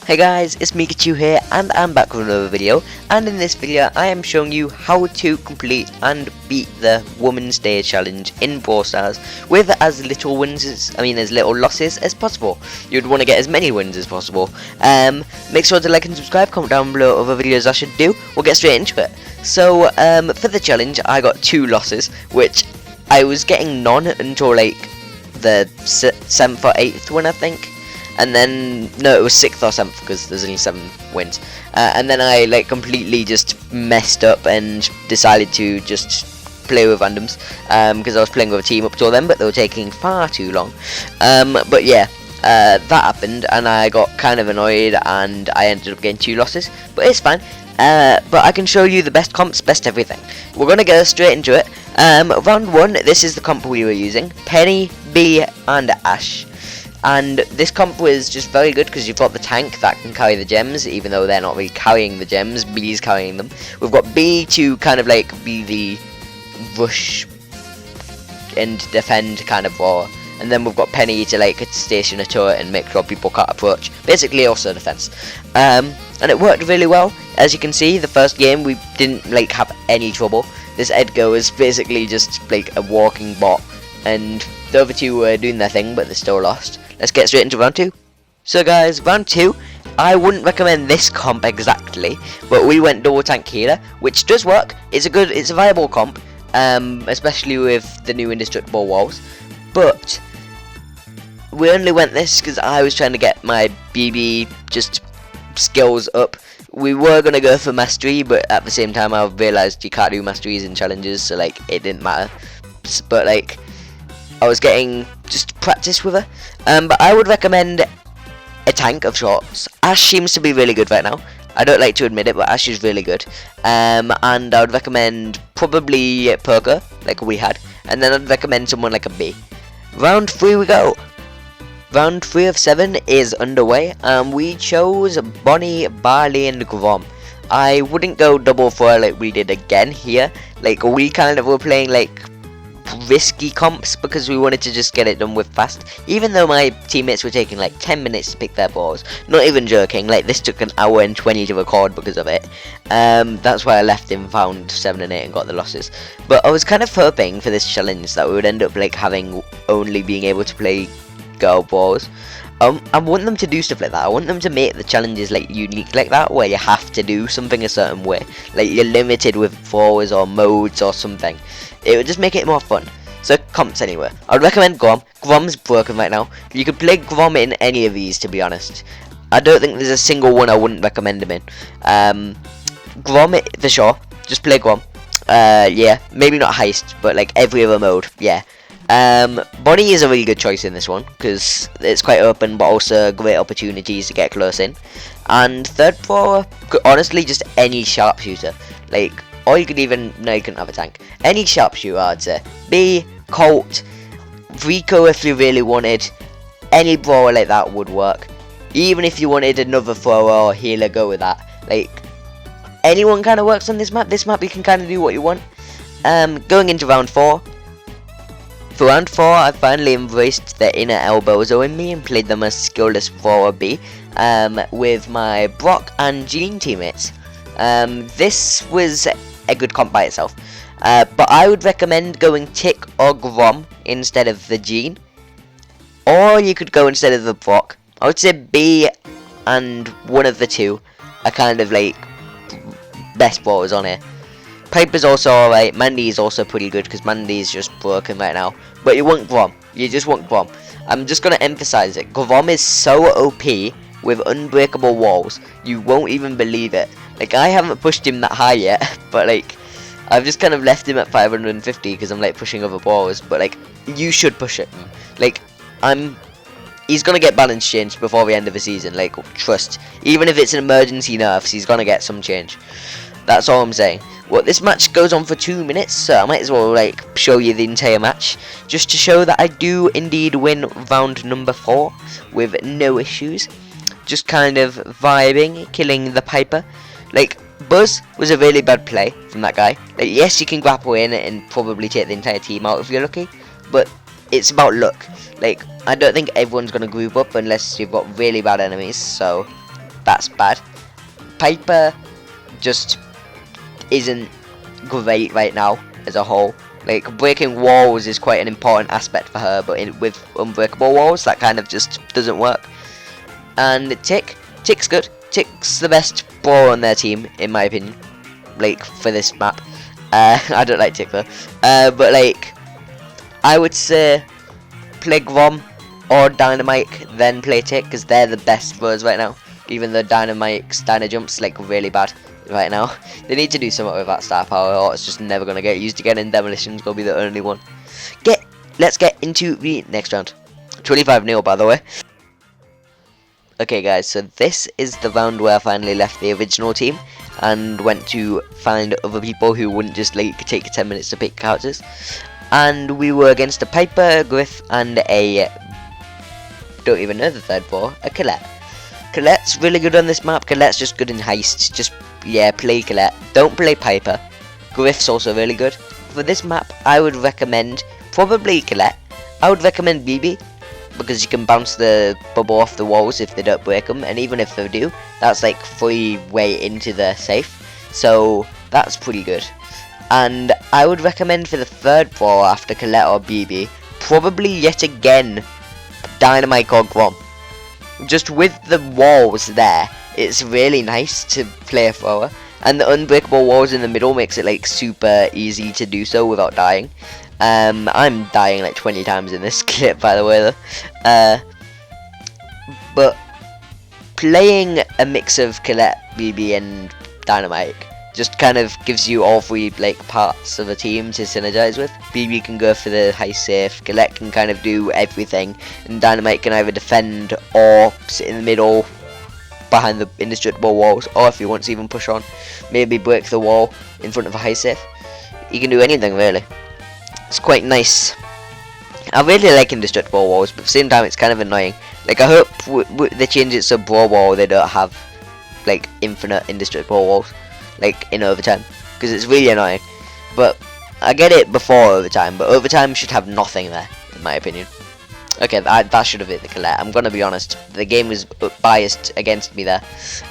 Hey guys, it's Mikachu here and I'm back with another video, and in this video I am showing you how to complete and beat the Women's Day Challenge in Brawl Stars with as little as little losses as possible. You'd want to get as many wins as possible. Make sure to like and subscribe, comment down below other videos I should do. We'll get straight into it. So for the challenge I got 2 losses, which I was getting none until like the 7th or 8th one I think. And then, no, it was 6th or 7th because there's only 7 wins. And then I like completely just messed up and decided to just play with randoms because I was playing with a team up till then, but they were taking far too long. But yeah, that happened and I got kind of annoyed and I ended up getting 2 losses. But it's fine. But I can show you the best comps, best everything. We're going to go straight into it. Round 1, this is the comp we were using. Penny, Bee and Ash. And this comp was just very good because you've got the tank that can carry the gems, even though they're not really carrying the gems, Bee's carrying them. We've got Bee to kind of like be the rush and defend kind of war, and then we've got Penny to like station a turret and make sure people can't approach. Basically also defense. And it worked really well. As you can see, the first game we didn't like have any trouble. This Edgar was basically just like a walking bot, and the other 2 were doing their thing, but they still lost. Let's get straight into round 2. So guys, round 2, I wouldn't recommend this comp exactly, but we went double tank healer, which does work. It's a viable comp, especially with the new indestructible walls. But we only went this because I was trying to get my BB just skills up. We were gonna go for mastery, but at the same time I realised you can't do masteries in challenges, so like it didn't matter. But like I was getting just practice with her. But I would recommend a tank of sorts. Ash seems to be really good right now. I don't like to admit it, but Ash is really good. And I would recommend probably Perker, like we had. And then I'd recommend someone like a Bee. Round 3 we go. Round 3 of 7 is underway. We chose Bonnie, Barley and Grom. I wouldn't go double for like we did again here. Like we kind of were playing like risky comps because we wanted to just get it done with fast, even though my teammates were taking like 10 minutes to pick their balls. Not even joking, like this took an hour and 20 to record because of it. That's why I left in round 7 and 8 and got the losses. But I was kind of hoping for this challenge that we would end up like having only being able to play girl balls. I want them to do stuff like that. I want them to make the challenges like unique like that, where you have to do something a certain way, like you're limited with floors or modes or something. It would just make it more fun. So comps anyway, I would recommend Grom. Grom's broken right now. You could play Grom in any of these, to be honest. I don't think there's a single one I wouldn't recommend him in. Grom for sure, just play Grom. Yeah, maybe not Heist, but like every other mode, yeah. Bonnie is a really good choice in this one because it's quite open, but also great opportunities to get close in. And third for honestly just any sharpshooter, like, or you could even, no, you couldn't have a tank. Any sharpshooter, I'd say. Bee, Colt, Rico if you really wanted. Any brawler like that would work. Even if you wanted another thrower or healer, go with that. Like, anyone kind of works on this map. This map you can kind of do what you want. Going into round 4. For round 4, I finally embraced the inner elbows in me and played them as skillless thrower B with my Brock and Jean teammates. This was a good comp by itself, but I would recommend going Tick or Grom instead of the Jean, or you could go instead of the Brock. I would say B and one of the 2 are kind of like best brawlers on here. Piper's also alright. Mandy is also pretty good because Mandy is just broken right now. But you want Grom. You just want Grom. I'm just going to emphasize it. Grom is so OP with unbreakable walls. You won't even believe it. Like, I haven't pushed him that high yet. But, like, I've just kind of left him at 550 because I'm, like, pushing other balls. But, like, you should push it. Like, he's going to get balance changed before the end of the season. Like, trust. Even if it's an emergency nerfs, he's going to get some change. That's all I'm saying. Well, this match goes on for 2 minutes, so I might as well like show you the entire match, just to show that I do indeed win round number 4 with no issues. Just kind of vibing, killing the Piper. Like, Buzz was a really bad play from that guy. Like, yes, you can grapple in and probably take the entire team out if you're lucky, but it's about luck. Like, I don't think everyone's gonna group up unless you've got really bad enemies, so that's bad. Piper just isn't great right now as a whole. Like, breaking walls is quite an important aspect for her, but with unbreakable walls, that kind of just doesn't work. And Tick's good. Tick's the best brawler on their team, in my opinion. Like, for this map. I don't like Tick though. But like, I would say play Grom or Dynamite, then play Tick, because they're the best for us right now. Even though Dynamite's Dyna Jump's like really bad right now. They need to do something with that star power, or it's just never gonna get used again, and Demolition's gonna be the only one. Let's get into the next round. 25-0, by the way. Okay guys, so this is the round where I finally left the original team and went to find other people who wouldn't just like take 10 minutes to pick characters. And we were against a Piper, Griff, and a, don't even know the third brawler, a Colette. Colette's really good on this map. Colette's just good in heists. Just, yeah, play Colette. Don't play Piper. Griff's also really good. For this map, I would recommend probably Colette. I would recommend BB, because you can bounce the bubble off the walls if they don't break them, and even if they do, that's like free way into the safe, so that's pretty good. And I would recommend for the third brawler after Colette or BB, probably yet again Dynamite or Grom. Just with the walls there, it's really nice to play a thrower, and the unbreakable walls in the middle makes it like super easy to do so without dying. I'm dying like 20 times in this clip, by the way, though. But playing a mix of Colette, BB, and Dynamite just kind of gives you all three like parts of a team to synergize with. BB can go for the high safe, Colette can kind of do everything, and Dynamite can either defend or sit in the middle behind the indestructible walls, or if he wants to even push on, maybe break the wall in front of a high safe. He can do anything really. It's quite nice. I really like indestructible walls, but at the same time it's kind of annoying. Like, I hope they change it so Brawl Wall they don't have like infinite indestructible walls like in overtime, because it's really annoying. But I get it before overtime, but overtime should have nothing there, in my opinion. Okay, that should have hit the Colette. I'm gonna be honest, the game was biased against me there.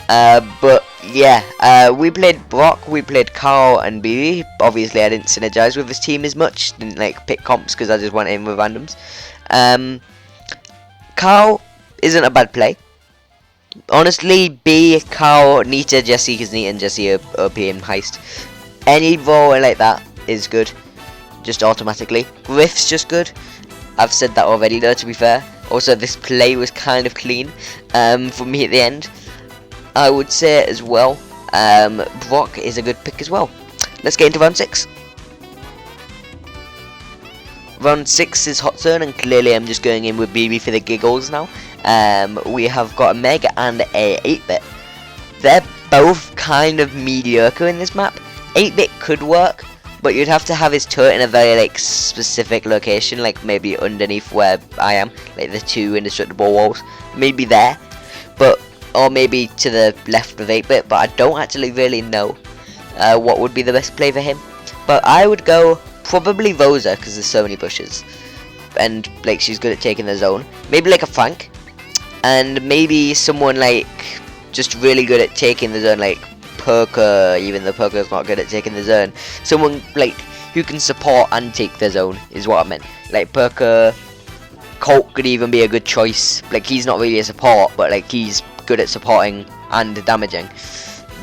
But yeah, we played Brock, we played Carl and BB. Obviously I didn't synergize with his team as much, didn't like pick comps because I just went in with randoms. Carl isn't a bad play. Honestly, B, Carl, Nita, Jessie, because Nita and Jessie are OP in heist. Any brawler like that is good, just automatically. Griff's just good. I've said that already though, to be fair. Also, this play was kind of clean for me at the end. I would say as well, Brock is a good pick as well. Let's get into round 6. Round 6 is Hot Zone, and clearly I'm just going in with BB for the giggles now. We have got a Meg and a 8-bit. They're both kind of mediocre in this map. 8-bit could work, but you'd have to have his turret in a very like specific location, like maybe underneath where I am, like the 2 indestructible walls, maybe there, but or maybe to the left of 8-bit, but I don't actually really know what would be the best play for him. But I would go probably Rosa, because there's so many bushes, and like she's good at taking the zone. Maybe like a Frank, and maybe someone like just really good at taking the zone, like Perker, even though Perker's not good at taking the zone. Someone like who can support and take the zone is what I meant. Like Perker, Colt could even be a good choice. Like, he's not really a support, but like he's good at supporting and damaging.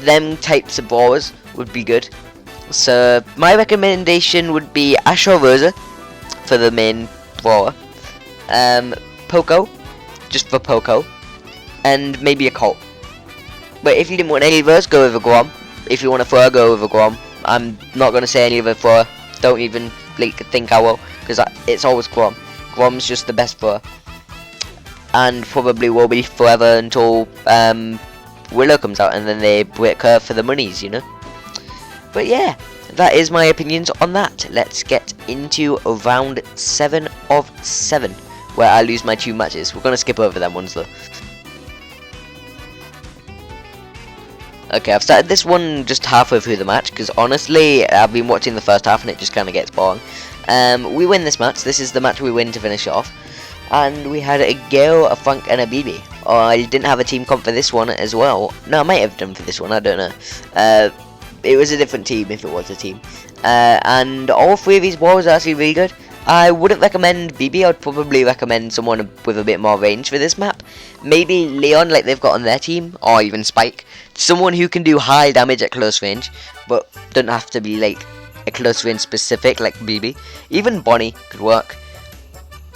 Them types of brawlers would be good. So my recommendation would be Ash or Rosa for the main brawler. Poco, just for Poco, and maybe a Colt. But if you didn't want any of those, go with a Grom. If you want a thrower, go with a Grom. I'm not going to say any of a thrower. Don't even like think I will, because it's always Grom. Grom's just the best thrower, and probably will be forever until Willow comes out, and then they break her for the monies, you know. But yeah, that is my opinions on that. Let's get into round 7 of 7, where I lose my 2 matches. We're going to skip over them ones though. Okay, I've started this one just halfway through the match, because honestly, I've been watching the first half and it just kind of gets boring. We win this match. This is the match we win to finish it off. And we had a Gale, a Frank, and a BB. or I didn't have a team comp for this one as well. No, I might have done for this one, I don't know. It was a different team if it was a team. And all three of these balls are actually really good. I wouldn't recommend BB, I'd probably recommend someone with a bit more range for this map. Maybe Leon, like they've got on their team, or even Spike. Someone who can do high damage at close range, but doesn't have to be like a close range specific like BB. Even Bonnie could work.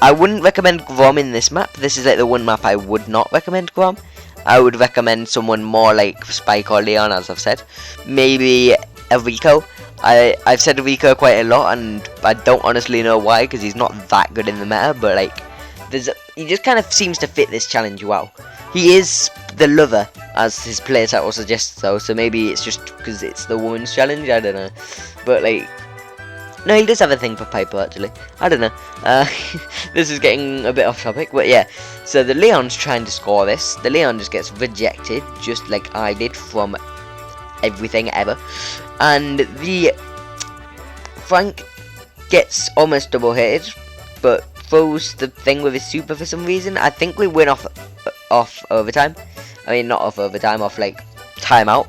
I wouldn't recommend Grom in this map. This is like the one map I would not recommend Grom. I would recommend someone more like Spike or Leon, as I've said. Maybe a Rico. I've said Rico quite a lot, and I don't honestly know why, because he's not that good in the meta, but like, he just kind of seems to fit this challenge well. He is the lover, as his player title suggests though, so maybe it's just because it's the woman's challenge, I don't know. But like, no, he does have a thing for Piper actually, I don't know. This is getting a bit off topic, but yeah. So the Leon's trying to score this. The Leon just gets rejected, just like I did from everything ever. And the Frank gets almost double hitted, but throws the thing with his super for some reason. I think we win off overtime. I mean, not off overtime, off like timeout.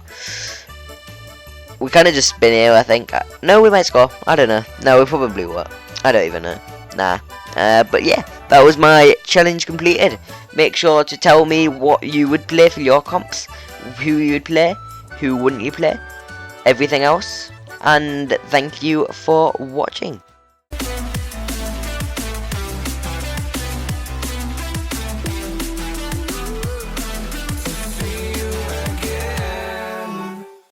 We kind of just spin here, I think. No, we might score. I don't know. No, we probably won't. I don't even know. Nah. But yeah, that was my challenge completed. Make sure to tell me what you would play for your comps, who you would play, who wouldn't you play, everything else, and thank you for watching.